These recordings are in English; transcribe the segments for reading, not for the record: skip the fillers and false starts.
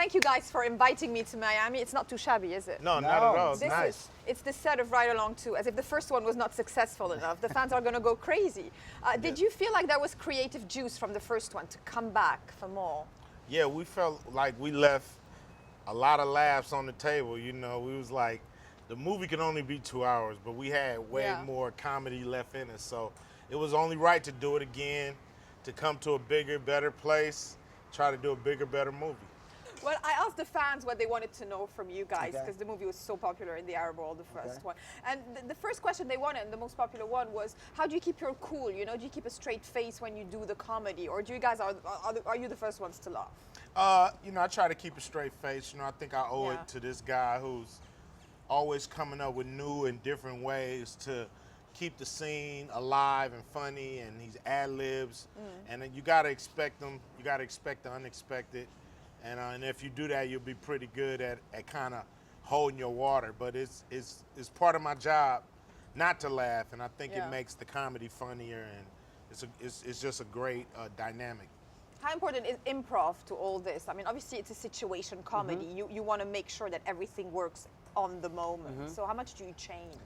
thank you guys for inviting me to Miami. It's not too shabby, is it? No, not at all. It's This nice. It's the set of Ride Along 2, as if the first one was not successful enough. The fans are going to go crazy. Did you feel like there was creative juice from the first one to come back for more? Yeah, we felt like we left a lot of laughs on the table. You know, we was like, the movie can only be 2 hours, but we had way more comedy left in it. So it was only right to do it again, to come to a bigger, better place, try to do a bigger, better movie. Well, I asked the fans what they wanted to know from you guys, because the movie was so popular in the Arab world, the first one. And the first question they wanted, and the most popular one, was how do you keep your cool? You know, do you keep a straight face when you do the comedy, or do you guys are you the first ones to laugh? You know, I try to keep a straight face. You know, I think I owe it to this guy who's always coming up with new and different ways to keep the scene alive and funny, and he's ad-libs. And then you gotta expect them, you gotta expect the unexpected. And if you do that, you'll be pretty good at kind of holding your water. But it's part of my job not to laugh, and I think it makes the comedy funnier, and it's just a great dynamic. How important is improv to all this? I mean, obviously it's a situation comedy. You want to make sure that everything works on the moment. So how much do you change?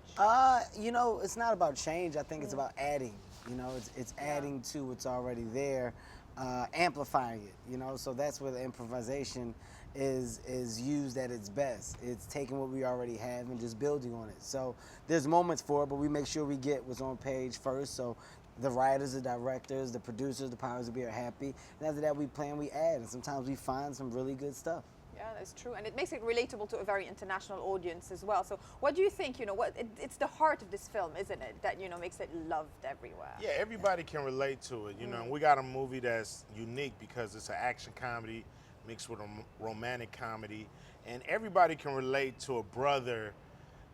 You know, it's not about change. I think it's about adding. You know, it's adding to what's already there. Amplifying it, you know, so that's where the improvisation is used at its best. It's taking what we already have and just building on it. So there's moments for it, but we make sure we get what's on page first. So the writers, the directors, the producers, the powers that be are happy. And after that, we plan, we add, and sometimes we find some really good stuff. Yeah, that's true, and it makes it relatable to a very international audience as well. So, what do you think? You know, it's the heart of this film, isn't it? That makes it loved everywhere. Yeah, everybody can relate to it. You know, we got a movie that's unique because it's an action comedy mixed with a romantic comedy, and everybody can relate to a brother,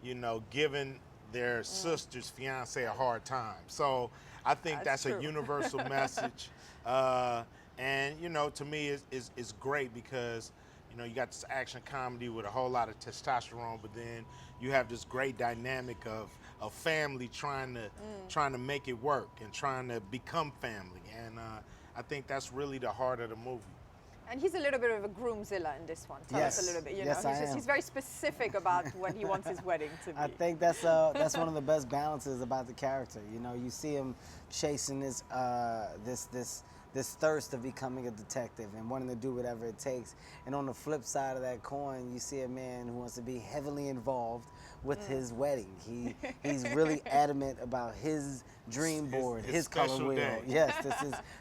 you know, giving their sister's fiance a hard time. So, I think that's a universal message, and you know, to me, it's great because, you know, you got this action comedy with a whole lot of testosterone, but then you have this great dynamic of family trying to make it work and trying to become family, and I think that's really the heart of the movie. And he's a little bit of a groomzilla in this one. Tell us a little bit. You know, he's very specific about what he wants his wedding to be. I think that's one of the best balances about the character. You know, you see him chasing this thirst of becoming a detective and wanting to do whatever it takes. And on the flip side of that coin, you see a man who wants to be heavily involved with his wedding. He's really adamant about his dream board, his color wheel. Day. Yes,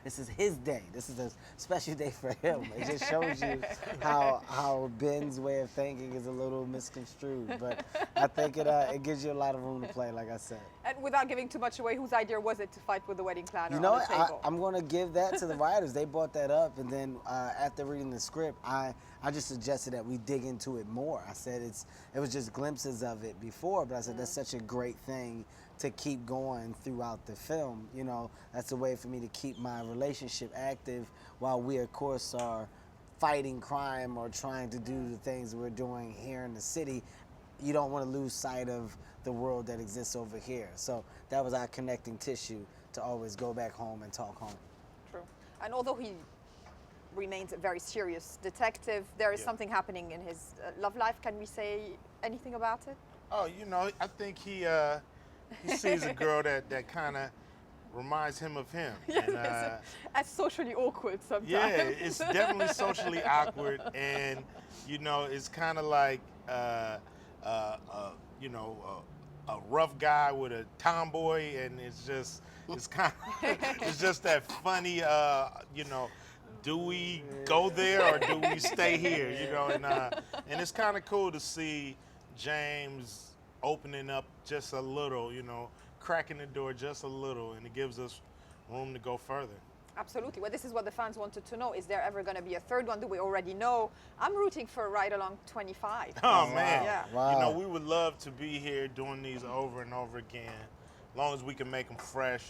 this is his day. This is a special day for him. It just shows you how Ben's way of thinking is a little misconstrued. But I think it gives you a lot of room to play, like I said. And without giving too much away, whose idea was it to fight with the wedding planner You know on the table? I'm going to give that to the writers. They brought that up, and then after reading the script, I just suggested that we dig into it more. I said it was just glimpses of it before, but I said that's such a great thing to keep going throughout the film. You know, that's a way for me to keep my relationship active while we, of course, are fighting crime or trying to do the things we're doing here in the city. You don't want to lose sight of the world that exists over here. So that was our connecting tissue to always go back home and talk home. True. And although he remains a very serious detective, there is something happening in his love life. Can we say anything about it? Oh, you know, I think he sees a girl that kind of reminds him of him. Yes, it's socially awkward sometimes. Yeah, it's definitely socially awkward, and you know, it's kind of like you know, a rough guy with a tomboy, and it's just that funny, you know, do we go there or do we stay here, you know, and it's kind of cool to see James opening up just a little, you know, cracking the door just a little, and it gives us room to go further. Absolutely. Well, this is what the fans wanted to know. Is there ever going to be a third one? Do we already know? I'm rooting for Ride Along 25. Oh, man. Yeah. Wow. You know, we would love to be here doing these over and over again, as long as we can make them fresh,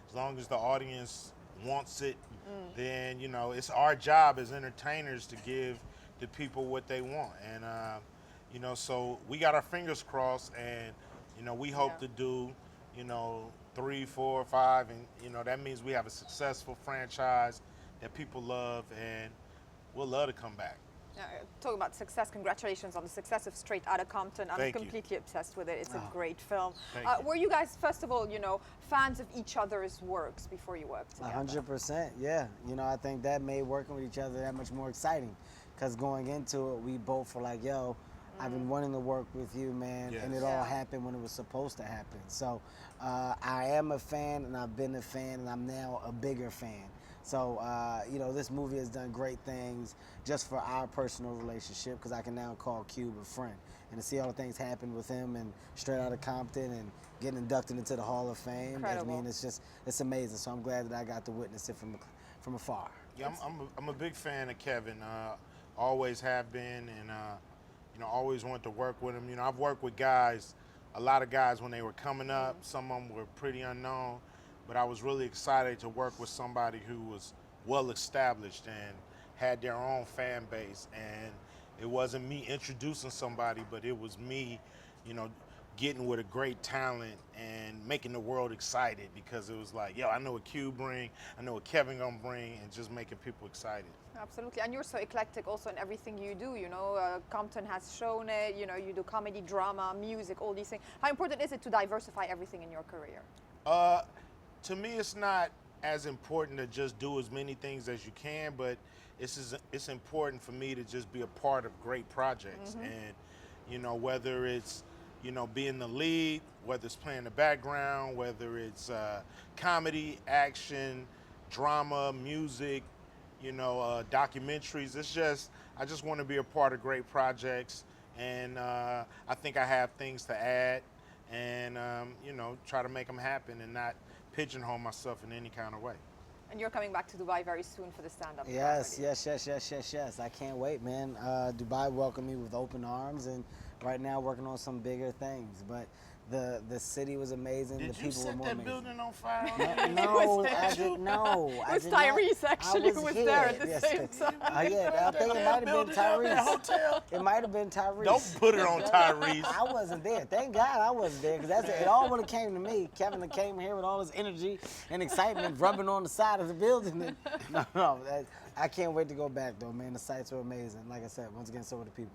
as long as the audience wants it, then, you know, it's our job as entertainers to give the people what they want. And, you know, so we got our fingers crossed, and, you know, we hope to do, you know, 3, 4, 5, and, you know, that means we have a successful franchise that people love, and we'll love to come back. Talking about success, congratulations on the success of Straight Outta Compton. I'm Thank you. completely obsessed with it. It's a great film. Thank you. Were you guys, first of all, fans of each other's works before you worked together? 100%, yeah. I think that made working with each other that much more exciting. Because going into it, we both were like, yo, I've been wanting to work with you, man. Yes. And it all happened when it was supposed to happen. So I am a fan, and I've been a fan, and I'm now a bigger fan. So, this movie has done great things just for our personal relationship, because I can now call Cube a friend. And to see all the things happen with him and Straight Outta Compton and getting inducted into the Hall of Fame, Incredible. I mean, it's amazing. So I'm glad that I got to witness it from afar. Yeah, I'm a big fan of Kevin. Always have been, and always wanted to work with him. I've worked with guys, a lot of guys when they were coming up. Some of them were pretty unknown, but I was really excited to work with somebody who was well established and had their own fan base. And it wasn't me introducing somebody, but it was me, getting with a great talent and making the world excited, because it was like, yo, I know what Q bring, I know what Kevin gonna bring, and just making people excited. Absolutely, and you're so eclectic also in everything you do, Compton has shown it, you do comedy, drama, music, all these things. How important is it to diversify everything in your career? To me, it's not as important to just do as many things as you can, but it's important for me to just be a part of great projects. And, whether it's, being the lead, whether it's playing the background, whether it's comedy, action, drama, music, documentaries. I just want to be a part of great projects, and I think I have things to add, and try to make them happen and not pigeonhole myself in any kind of way. And you're coming back to Dubai very soon for the stand-up. Yes. I can't wait, man. Dubai welcomed me with open arms, and right now working on some bigger things. But the city was amazing. Did the you people set were more that amazing. building on fire? No, I didn't. No, It was Tyrese actually who was there at the Yes. same time. I think it might have been Tyrese. It might have been Tyrese. Don't put it on Tyrese. I wasn't there. Thank God I wasn't there, because it all would have came to me. Kevin came here with all his energy and excitement, rubbing on the side of the building. I can't wait to go back though, man. The sights were amazing. Like I said, once again, so were the people.